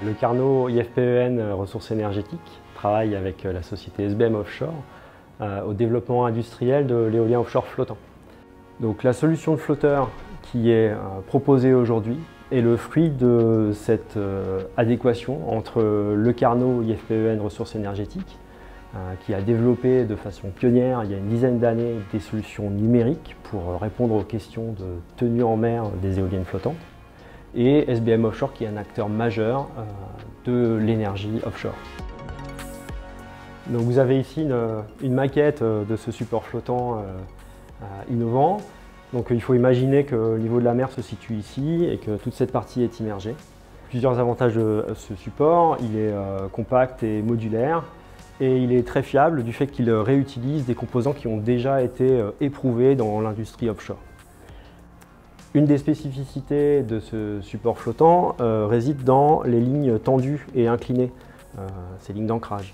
Le Carnot IFPEN Ressources énergétiques travaille avec la société SBM Offshore au développement industriel de l'éolien offshore flottant. Donc la solution de flotteur qui est proposée aujourd'hui est le fruit de cette adéquation entre le Carnot IFPEN Ressources énergétiques qui a développé de façon pionnière il y a une dizaine d'années des solutions numériques pour répondre aux questions de tenue en mer des éoliennes flottantes, et SBM Offshore qui est un acteur majeur de l'énergie offshore. Donc vous avez ici une maquette de ce support flottant innovant. Donc il faut imaginer que le niveau de la mer se situe ici et que toute cette partie est immergée. Plusieurs avantages de ce support: il est compact et modulaire, et il est très fiable du fait qu'il réutilise des composants qui ont déjà été éprouvés dans l'industrie offshore. Une des spécificités de ce support flottant réside dans les lignes tendues et inclinées, ces lignes d'ancrage,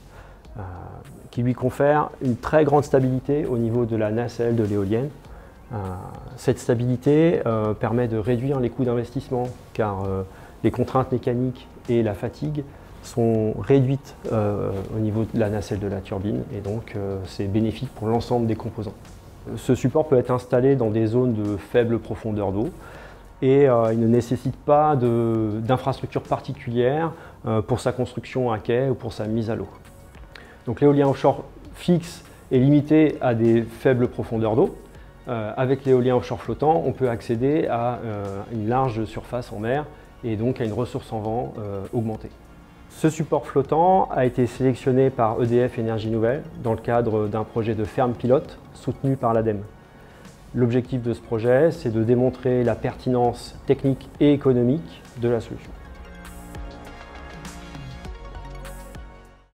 qui lui confèrent une très grande stabilité au niveau de la nacelle de l'éolienne. Cette stabilité permet de réduire les coûts d'investissement, car les contraintes mécaniques et la fatigue sont réduites au niveau de la nacelle de la turbine, et donc c'est bénéfique pour l'ensemble des composants. Ce support peut être installé dans des zones de faible profondeur d'eau, et il ne nécessite pas d'infrastructure particulière pour sa construction à quai ou pour sa mise à l'eau. Donc l'éolien offshore fixe est limité à des faibles profondeurs d'eau. Avec l'éolien offshore flottant, on peut accéder à une large surface en mer et donc à une ressource en vent augmentée. Ce support flottant a été sélectionné par EDF Énergies Nouvelles dans le cadre d'un projet de ferme pilote soutenu par l'ADEME. L'objectif de ce projet, c'est de démontrer la pertinence technique et économique de la solution.